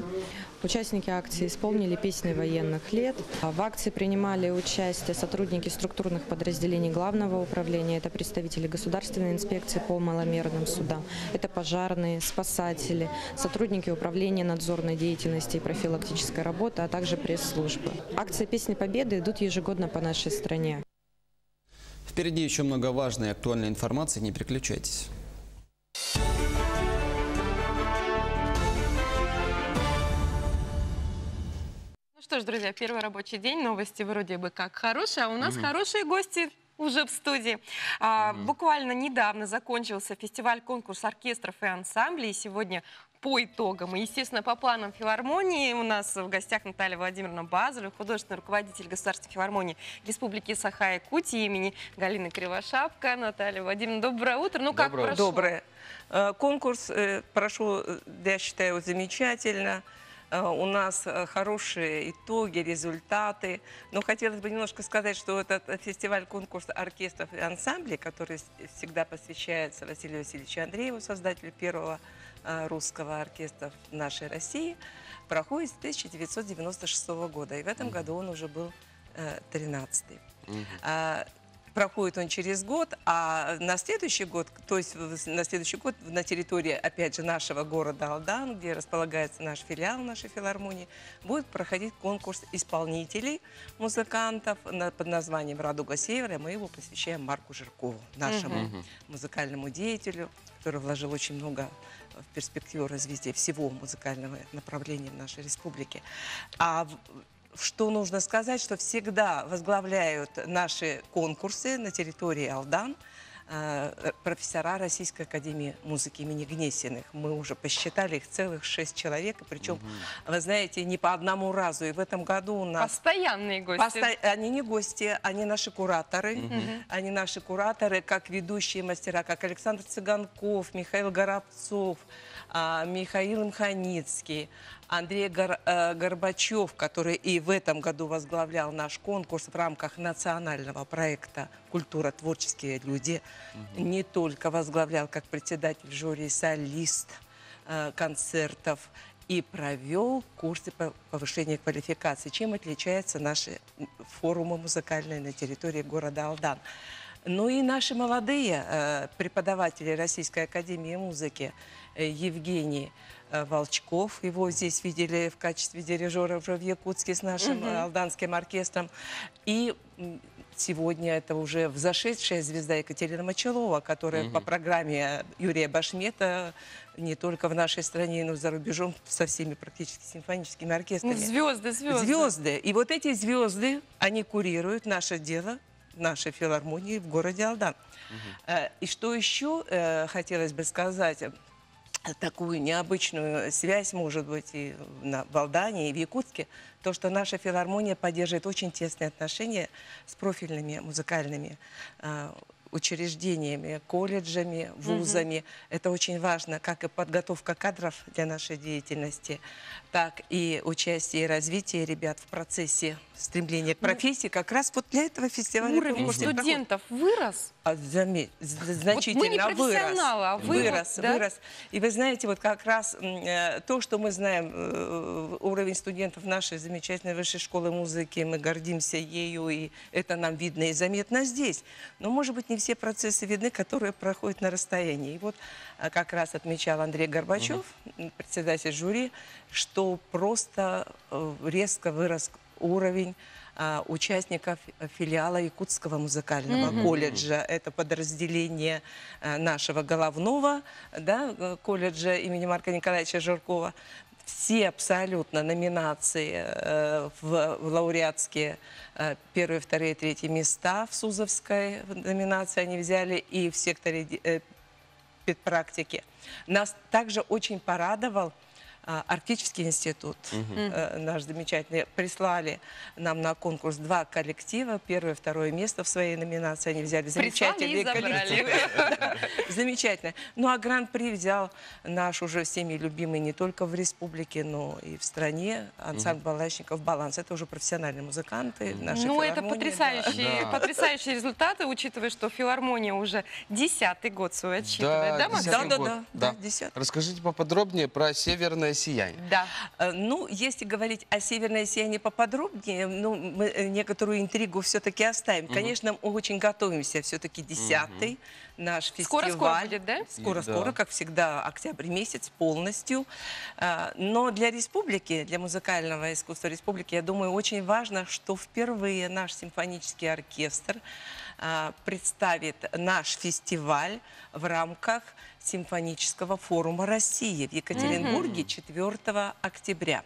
Участники акции исполнили песни военных лет. В акции принимали участие сотрудники структурных подразделений Главного управления, это представители Государственной инспекции по маломерным судам, это пожарные, спасатели, сотрудники управления надзорной деятельности и профилактической работы, а также пресс-службы. Акции «Песни Победы» идут ежегодно по нашей стране. Впереди еще много важной и актуальной информации, не переключайтесь. Ну что ж, друзья, первый рабочий день, новости вроде бы как хорошие, а у нас хорошие гости уже в студии. Буквально недавно закончился фестиваль-конкурс оркестров и ансамблей. Сегодня по итогам и, естественно, по планам филармонии у нас в гостях Наталья Владимировна Базель, художественный руководитель Государственной филармонии Республики Саха-Якутия имени Галины Кривошапко. Наталья Владимировна, доброе утро. Ну, как прошло? Доброе. Конкурс прошел, я считаю, замечательно. У нас хорошие итоги, результаты. Но хотелось бы немножко сказать, что этот фестиваль-конкурс оркестров и ансамблей, который всегда посвящается Василию Васильевичу Андрееву, создателю первого русского оркестра в нашей России, проходит с 1996 года. И в этом году он уже был 13-й. Проходит он через год, а на следующий год, то есть на следующий год на территории, опять же, нашего города Алдан, где располагается наш филиал нашей филармонии, будет проходить конкурс исполнителей, музыкантов под названием «Радуга Севера». Мы его посвящаем Марку Жиркову, нашему музыкальному деятелю, который вложил очень много в перспективу развития всего музыкального направления в нашей республике. Что нужно сказать, что всегда возглавляют наши конкурсы на территории Алдан профессора Российской академии музыки имени Гнесиных. Мы уже посчитали их целых 6 человек, причем, вы знаете, не по одному разу. И в этом году у нас... Постоянные гости. Они не гости, они наши кураторы. Они наши кураторы, как ведущие мастера, как Александр Цыганков, Михаил Горобцов, Михаил Мханицкий, Андрей Горбачев, который и в этом году возглавлял наш конкурс в рамках национального проекта «Культура. Творческие люди». Не только возглавлял как председатель жюри, солист концертов и провел курсы по повышению квалификации. Чем отличаются наши форумы музыкальные на территории города Алдан. Ну и наши молодые преподаватели Российской академии музыки, Евгений Волчков, его здесь видели в качестве дирижера уже в Якутске с нашим алданским оркестром. И сегодня это уже взошедшая звезда Екатерина Мочалова, которая по программе Юрия Башмета не только в нашей стране, но и за рубежом со всеми практически симфоническими оркестрами. Звезды. Звезды. И вот эти звезды, они курируют наше дело в нашей филармонии в городе Алдан. И что еще хотелось бы сказать, такую необычную связь, может быть, и в Алдане, и в Якутске, то, что наша филармония поддерживает очень тесные отношения с профильными музыкальными учреждениями, колледжами, вузами. Это очень важно, как и подготовка кадров для нашей деятельности, так и участие и развитие ребят в процессе стремления к профессии. Как раз вот для этого фестиваля. Уровень студентов вырос? Значительно мы не профессионалы, а вырос. И вы знаете, вот как раз то, что мы знаем, уровень студентов нашей замечательной высшей школы музыки, мы гордимся ею, и это нам видно и заметно здесь. Но, может быть, не все процессы видны, которые проходят на расстоянии. И вот как раз отмечал Андрей Горбачев, председатель жюри, что просто резко вырос уровень участников филиала Якутского музыкального колледжа. Это подразделение нашего головного колледжа имени Марка Николаевича Жиркова. Все абсолютно номинации в лауреатские первые, вторые, третьи места в Сузовской номинации они взяли и в секторе педпрактики. Нас также очень порадовал Арктический институт, наш замечательный, прислали нам на конкурс 2 коллектива, первое, второе место в своей номинации они взяли. Замечательные коллективы. Замечательно. Ну а гран-при взял наш уже всеми любимый не только в республике, но и в стране ансамбль балалайщиков «Баланс». Это уже профессиональные музыканты нашей филармонии. Это потрясающие результаты, учитывая, что филармония уже 10-й год свой отсчитывает. Да, Максим? Да, 10-й. Расскажите поподробнее про «Северное сияние». Да. Ну, если говорить о «Северное сияние» поподробнее, ну, мы некоторую интригу все-таки оставим. Конечно, мы очень готовимся, все-таки 10-й наш фестиваль. Скоро будет, да? Скоро, как всегда, октябрь месяц полностью. Но для республики, для музыкального искусства республики, я думаю, очень важно, что впервые наш симфонический оркестр представит наш фестиваль в рамках Симфонического форума России в Екатеринбурге 4 октября.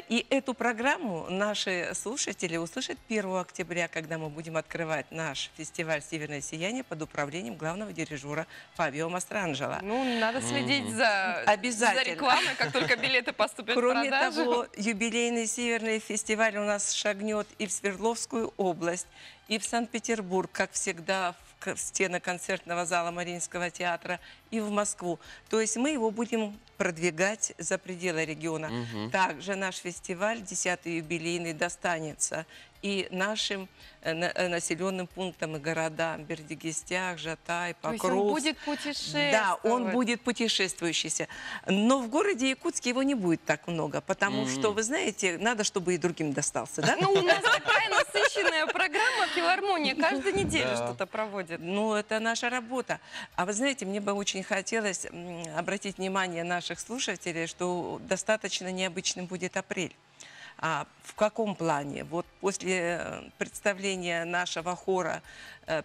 И эту программу наши слушатели услышат 1 октября, когда мы будем открывать наш фестиваль «Северное сияние» под управлением главного дирижера Фабио Мастранджело. Ну, надо следить за Обязательно. рекламой, как только билеты поступят Кроме в продажу. того, юбилейный Северный фестиваль у нас шагнет и в Свердловскую область, и в Санкт-Петербург, как всегда, в стены концертного зала Мариинского театра, и в Москву. То есть мы его будем продвигать за пределы региона. Также наш фестиваль, 10-й юбилейный, достанется и нашим населенным пунктам и городам: Бердигистях, Жатай, Покров. То есть он будет путешествовать. Да, он будет путешествующийся. Но в городе Якутске его не будет так много, потому что, вы знаете, надо, чтобы и другим достался, да? Ну, у нас такая насыщенная программа, филармония каждую неделю что-то проводит. Ну, это наша работа. А вы знаете, мне бы очень хотелось обратить внимание наших слушателей, что достаточно необычным будет апрель. В каком плане? Вот после представления нашего хора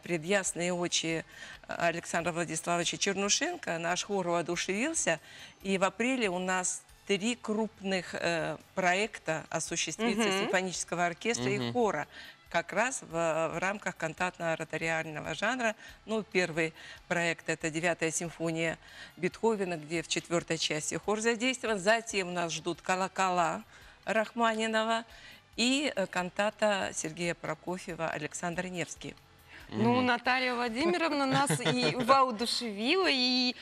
«Пред ясные очи» Александра Владиславовича Чернушенко наш хор воодушевился, и в апреле у нас 3 крупных проекта осуществится симфонического оркестра и хора, как раз в рамках кантатно-ораториального жанра. Ну, первый проект — это 9-я симфония Бетховена, где в 4-й части хор задействован. Затем нас ждут колокола Рахманинова и кантата Сергея Прокофьева «Александр Невский». Ну, Наталья Владимировна нас и воодушевила, и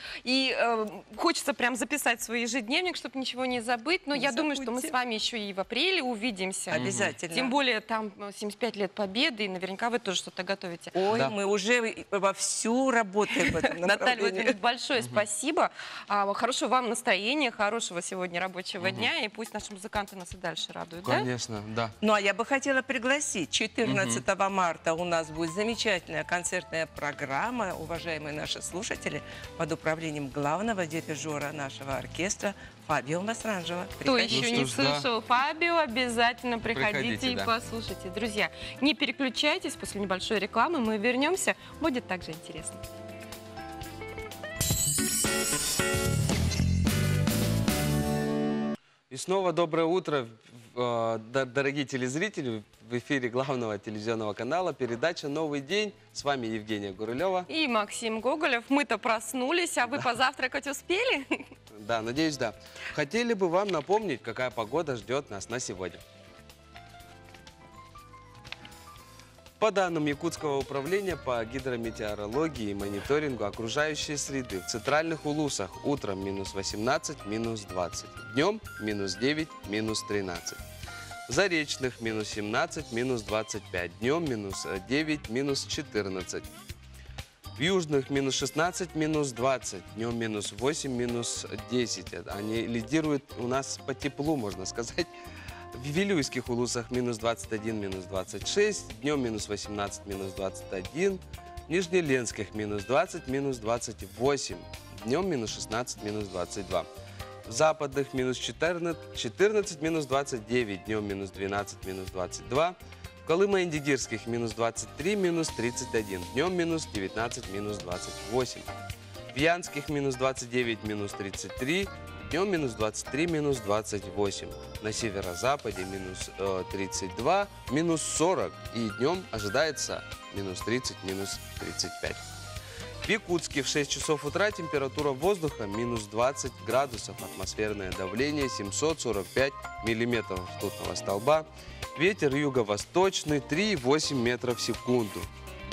хочется прям записать свой ежедневник, чтобы ничего не забыть. Но я думаю, что мы с вами еще и в апреле увидимся. Обязательно. Тем более там 75 лет Победы, и наверняка вы тоже что-то готовите. Ой, мы уже вовсю работаем в этом Наталья направлении. Владимировна, большое спасибо. Хорошего вам настроения, хорошего сегодня рабочего дня, и пусть наши музыканты нас и дальше радуют. Конечно, да. Ну, а я бы хотела пригласить. 14 марта у нас будет замечательная концертная программа, уважаемые наши слушатели, под управлением главного дирижера нашего оркестра Фабио Мастранджело. Кто еще не слышал Фабио, обязательно приходите и да. послушайте. Друзья, не переключайтесь, после небольшой рекламы мы вернемся, будет также интересно. И снова доброе утро, дорогие телезрители. В эфире главного телевизионного канала передача «Новый день». С вами Евгения Гурулева. И Максим Гоголев. Мы-то проснулись, а вы позавтракать успели? Да, надеюсь, да. Хотели бы вам напомнить, какая погода ждет нас на сегодня. По данным Якутского управления по гидрометеорологии и мониторингу окружающей среды, в центральных Улусах утром минус 18, минус 20, днем минус 9, минус 13. В Заречных минус 17, минус 25, днем минус 9, минус 14. В Южных минус 16, минус 20, днем минус 8, минус 10. Они лидируют у нас по теплу, можно сказать. В Вилюйских Улусах минус 21, минус 26, днем минус 18, минус 21. В Нижнеленских минус 20, минус 28, днем минус 16, минус 22. В Западных минус 14, минус 29, днем минус 12, минус 22. В Колымо-Индигирских минус 23, минус 31, днем минус 19, минус 28. В Янских минус 29, минус 33, днем минус 23, минус 28. На северо-западе минус 32, минус 40. И днем ожидается минус 30, минус 35. В Якутске в 6 часов утра температура воздуха минус 20 градусов, атмосферное давление 745 миллиметров ртутного столба, ветер юго-восточный 3,8 метров в секунду.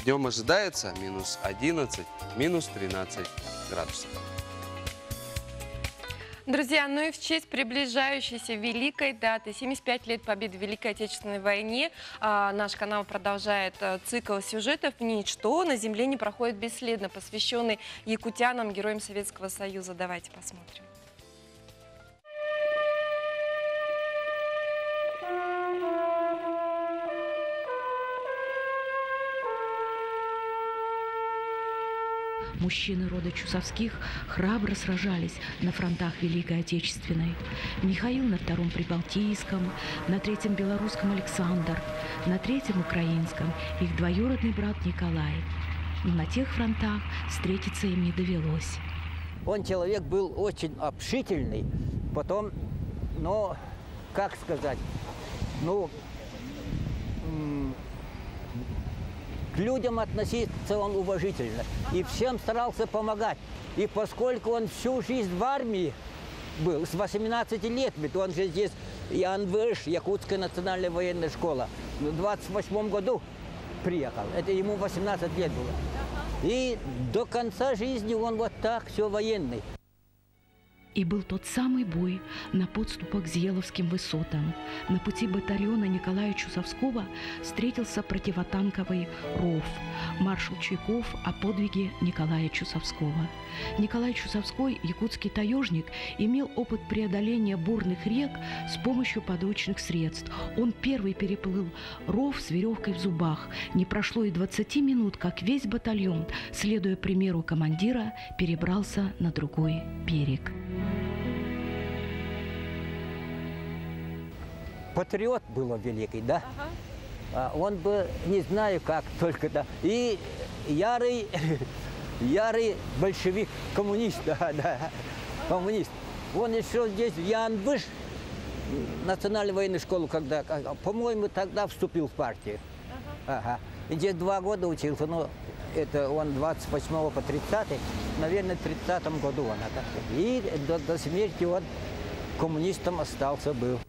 Днем ожидается минус 11, минус 13 градусов. Друзья, ну и в честь приближающейся великой даты, 75 лет победы в Великой Отечественной войне, наш канал продолжает цикл сюжетов «Ничто на земле не проходит бесследно», посвященный якутянам, героям Советского Союза. Давайте посмотрим. Мужчины рода Чусовских храбро сражались на фронтах Великой Отечественной. Михаил на 2-м Прибалтийском, на 3-м Белорусском Александр, на 3-м Украинском их двоюродный брат Николай. Но на тех фронтах встретиться им не довелось. Он человек был очень общительный, потом, но как сказать, ну, к людям относиться он уважительно. И всем старался помогать. И поскольку он всю жизнь в армии был, с 18 лет, ведь он же здесь, ЯНВШ, Якутская национальная военная школа, в 28 году приехал. Это ему 18 лет было. И до конца жизни он вот так, все военный. И был тот самый бой на подступах к Зъеловским высотам. На пути батальона Николая Чусовского встретился противотанковый РОВ. Маршал Чуйков о подвиге Николая Чусовского. Николай Чусовской, якутский таежник, имел опыт преодоления бурных рек с помощью подручных средств. Он первый переплыл ров с веревкой в зубах. Не прошло и 20 минут, как весь батальон, следуя примеру командира, перебрался на другой берег. Патриот был он великий, да? Он бы, не знаю как, только да. И ярый большевик, коммунист, да, коммунист. Он еще здесь в ЯНВШ, национальную военную школу, когда, по-моему, тогда вступил в партию. Ага. И здесь 2 года учился, но это он 28 по 30, наверное, в 30-м году он. И до смерти он коммунистом остался, был.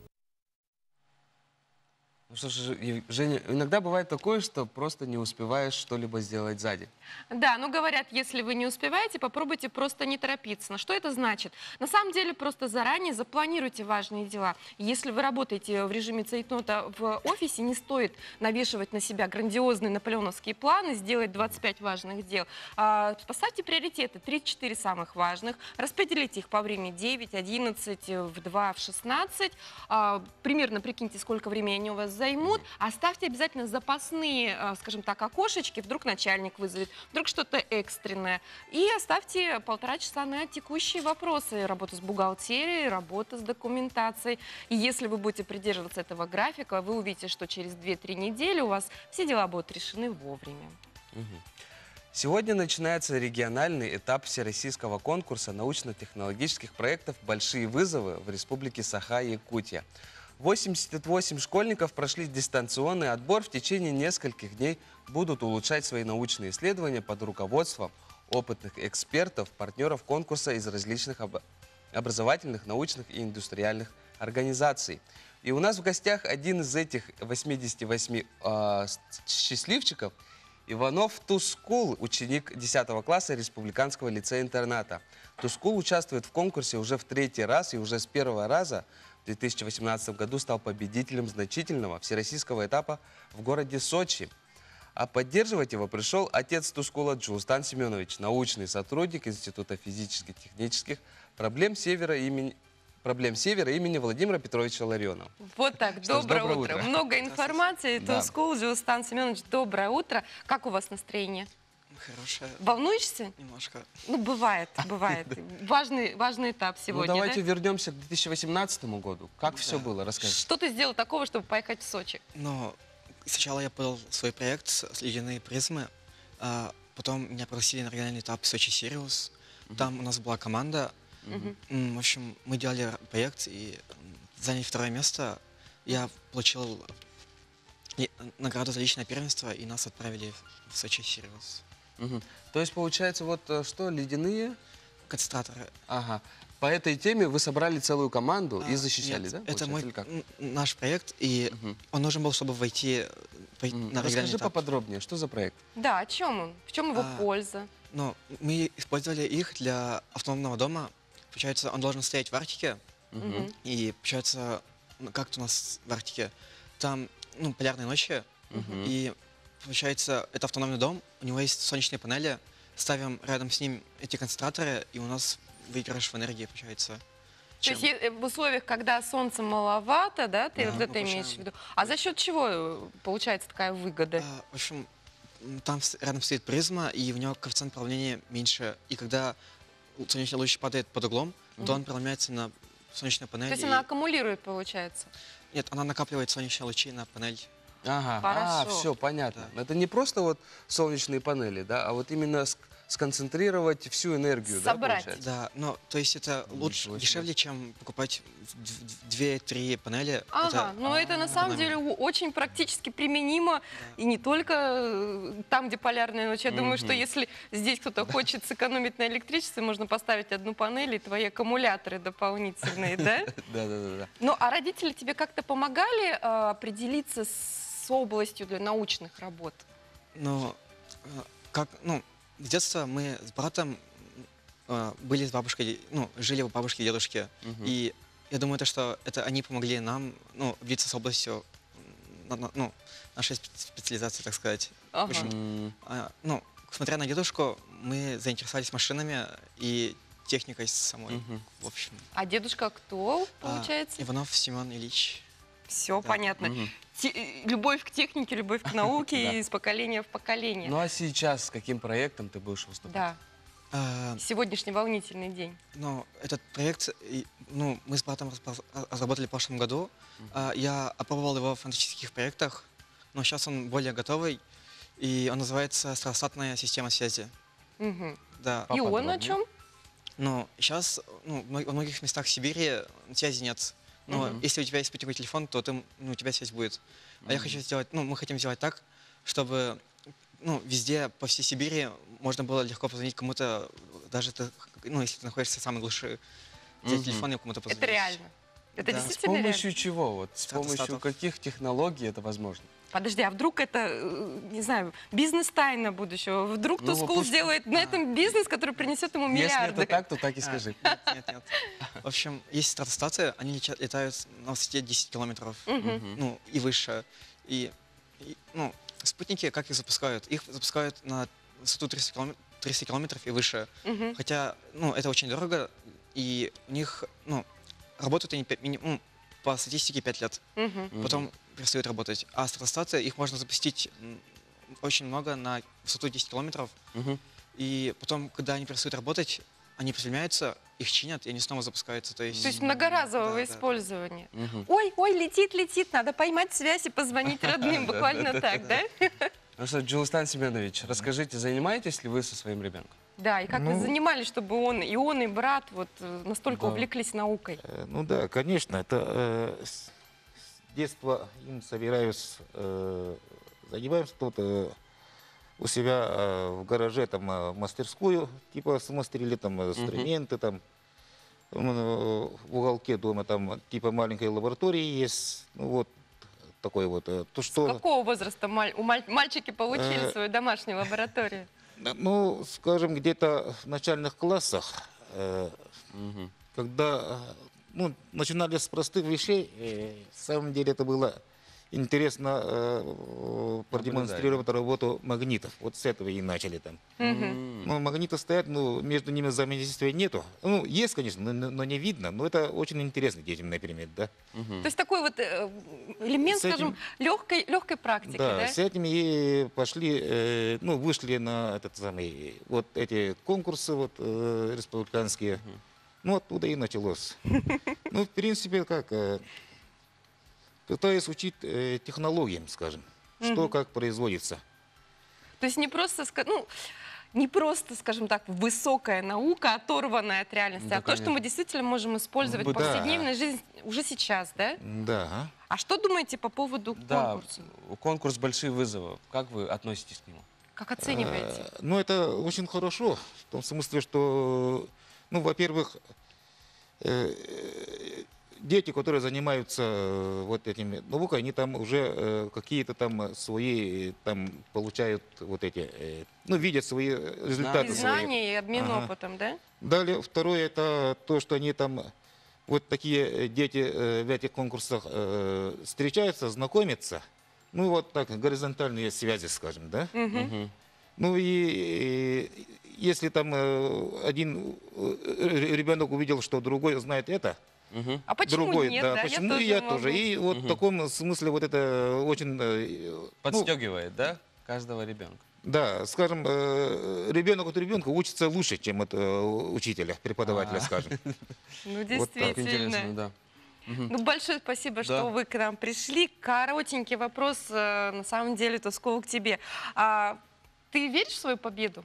Ну что ж, Женя, иногда бывает такое, что просто не успеваешь что-либо сделать сзади. Да, ну говорят, если вы не успеваете, попробуйте просто не торопиться. Но что это значит? На самом деле просто заранее запланируйте важные дела. Если вы работаете в режиме цейтнота в офисе, не стоит навешивать на себя грандиозные наполеоновские планы, сделать 25 важных дел. Поставьте приоритеты, 3-4 самых важных, распределите их по времени 9, 11, в 2, в 16. Примерно прикиньте, сколько времени они у вас займут. Оставьте обязательно запасные, скажем так, окошечки, вдруг начальник вызовет, вдруг что-то экстренное. И оставьте 1,5 часа на текущие вопросы. Работа с бухгалтерией, работа с документацией. И если вы будете придерживаться этого графика, вы увидите, что через 2-3 недели у вас все дела будут решены вовремя. Сегодня начинается региональный этап всероссийского конкурса научно-технологических проектов «Большие вызовы» в Республике Саха-Якутия. 88 школьников прошли дистанционный отбор. В течение нескольких дней будут улучшать свои научные исследования под руководством опытных экспертов, партнеров конкурса из различных образовательных, научных и индустриальных организаций. И у нас в гостях один из этих 88 счастливчиков – Иванов Тускул, ученик 10 класса Республиканского лицея-интерната. Тускул участвует в конкурсе уже в 3-й раз и уже с 1-го раза в 2018 году стал победителем значительного всероссийского этапа в городе Сочи. А поддерживать его пришел отец Тускула Джулстан Семенович, научный сотрудник Института физически-технических проблем Севера имени Владимира Петровича Ларионова. Вот так, доброе утро. Много информации. Да. Тускул, Джулстан Семенович, доброе утро. Как у вас настроение? Хорошая. Волнуешься? Немножко. Ну, бывает. Важный этап сегодня. Ну, давайте вернемся к 2018 году. Как все было? Расскажите. Что ты сделал такого, чтобы поехать в Сочи? Но сначала я подал свой проект «Ледяные призмы», потом меня пригласили на региональный этап Сочи Сириус. Там у нас была команда. В общем, мы делали проект и заняли 2-е место. Я получил награду за личное первенство, и нас отправили в Сочи Сириус. То есть, получается, вот что, ледяные? Концентраторы. Ага. По этой теме вы собрали целую команду и защищали, нет, да? Это наш проект, и он нужен был, чтобы войти на региональный этап. Расскажи поподробнее, что за проект? Да, о чем он? В чем его польза? Ну, мы использовали их для автономного дома. Получается, он должен стоять в Арктике. И, получается, как у нас в Арктике, там полярные ночи. И, получается, это автономный дом, у него есть солнечные панели. Ставим рядом с ним эти концентраторы, и у нас выигрыш в энергии, получается. То есть в условиях, когда солнца маловато, да, ты вот это имеешь в виду? А за счет чего получается такая выгода? В общем, там рядом стоит призма, и в него коэффициент преломления меньше. И когда солнечный луч падает под углом, то он преломляется на солнечную панель. То есть она аккумулирует, получается? Нет, она накапливает солнечные лучи на панель. Ага, все, понятно. Это не просто вот солнечные панели, да, а вот именно сконцентрировать всю энергию, да, Собрать. получается? Да, но то есть это лучше, себе. дешевле, чем покупать 2-3 панели. Ага, Это но это на самом деле очень практически применимо, и не только там, где полярная ночь. Я думаю, что если здесь кто-то хочет сэкономить на электричестве, можно поставить одну панель и твои аккумуляторы дополнительные, да? Да. Ну, а родители тебе как-то помогали определиться с областью для научных работ? Но с детства мы с братом были с бабушкой, жили у бабушки и дедушки. И я думаю, что это они помогли нам, влиться с областью, нашей специализации, так сказать. Ага. В общем, смотря на дедушку, мы заинтересовались машинами и техникой самой. В общем. А дедушка кто, получается? Иванов Семен Ильич. Все понятно. Любовь к технике, любовь к науке из поколения в поколение. Ну а сейчас с каким проектом ты будешь выступать? Да. Сегодняшний волнительный день. Этот проект, мы с братом разработали в прошлом году. Я опробовал его в фантастических проектах, но сейчас он более готовый. И он называется «Стереостатная система связи». Да. И он о чем? Сейчас во многих местах Сибири связи нет. Но если у тебя есть спутниковый телефон, то у тебя связь будет. А я хочу сделать, мы хотим сделать так, чтобы везде, по всей Сибири, можно было легко позвонить кому-то, даже если ты находишься в самой глуши, взять телефон и кому-то позвонить. Это реально. Это Да. действительно С помощью реально? чего? Вот, с помощью Статусов. каких технологий это возможно? Подожди, а вдруг это, не знаю, бизнес-тайна будущего? Вдруг Ну, Тускул пусть- сделает на этом бизнес, который принесет ему Если миллиарды? это так, то так и скажи. Нет. В общем, есть стратостации, они летают на высоте 10 километров, и выше. И спутники, как их запускают? Их запускают на высоту 300 километров и выше. Хотя, это очень дорого, и у них, работают они по статистике 5 лет. Потом перестают работать. А стратостации, их можно запустить очень много на высоту 10 километров. И потом, когда они перестают работать, они приземляются, их чинят, и они снова запускаются. То есть многоразового использования. Ой, летит, надо поймать связь и позвонить родным. Буквально так, да? Ну что, Джилстан Семенович, расскажите, занимаетесь ли вы со своим ребенком? Да, и как вы занимались, чтобы он, и брат настолько увлеклись наукой? Да, конечно, это с детства им собираюсь, занимаемся тут у себя в гараже, там мастерскую, типа смастерили, там инструменты, там в уголке дома, там типа маленькой лаборатории есть, такой вот. То, что... С какого возраста мальчики получили свою домашнюю лабораторию? Скажем, где-то в начальных классах, когда начинали с простых вещей, на самом деле это было интересно продемонстрировать работу магнитов. Вот с этого и начали там. Магниты стоят, между ними взаимодействия нету. Есть, конечно, но не видно. Но это очень интересно детям, например, да. То есть такой элемент, скажем, легкой практики, да? Да, с этим и пошли, вышли на эти конкурсы республиканские. Оттуда и началось. В принципе, пытаюсь учить технологиям, скажем, что как производится. То есть не просто, скажем так, высокая наука, оторванная от реальности, а то, что мы действительно можем использовать в повседневной жизни уже сейчас, да? Да. А что думаете по поводу конкурса? Конкурс «Большие вызовы». Как вы относитесь к нему? Как оцениваете? Это очень хорошо, в том смысле, что, во-первых, дети, которые занимаются этими наукой, они там уже какие-то там свои, получают видят свои результаты. Знания и обмен опытом, да? Далее, второе, это то, что они там, такие дети в этих конкурсах встречаются, знакомятся. Так, горизонтальные связи, скажем, да? И если там один ребенок увидел, что другой знает это, а почему другой, нет? да, Да, почему я тоже. И в таком смысле это очень... Подстегивает, да, каждого ребенка? Да, скажем, ребенок от ребенка учится лучше, чем от учителя, преподавателя, скажем. Действительно. Большое спасибо, что вы к нам пришли. Коротенький вопрос, на самом деле, Тускул, к тебе. Ты веришь в свою победу?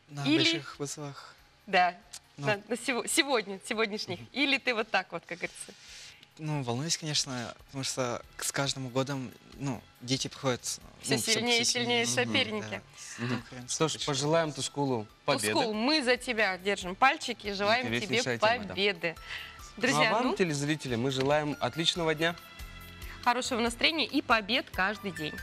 На Или- больших вызовах. Да, Ну. на сегодняшних. Или ты вот так вот, как говорится. Ну, волнуюсь, конечно, потому что с каждым годом, ну, дети приходят... Все ну, сильнее и сильнее Мгм, соперники. да, с конкуренцией Что ж, большой. пожелаем Тускулу победы. Тускул, мы за тебя держим пальчики и желаем тебе Интереснейшая тема, да. победы. Ну, Друзья, а вам, ну, телезрители, мы желаем отличного дня. хорошего настроения и побед каждый день.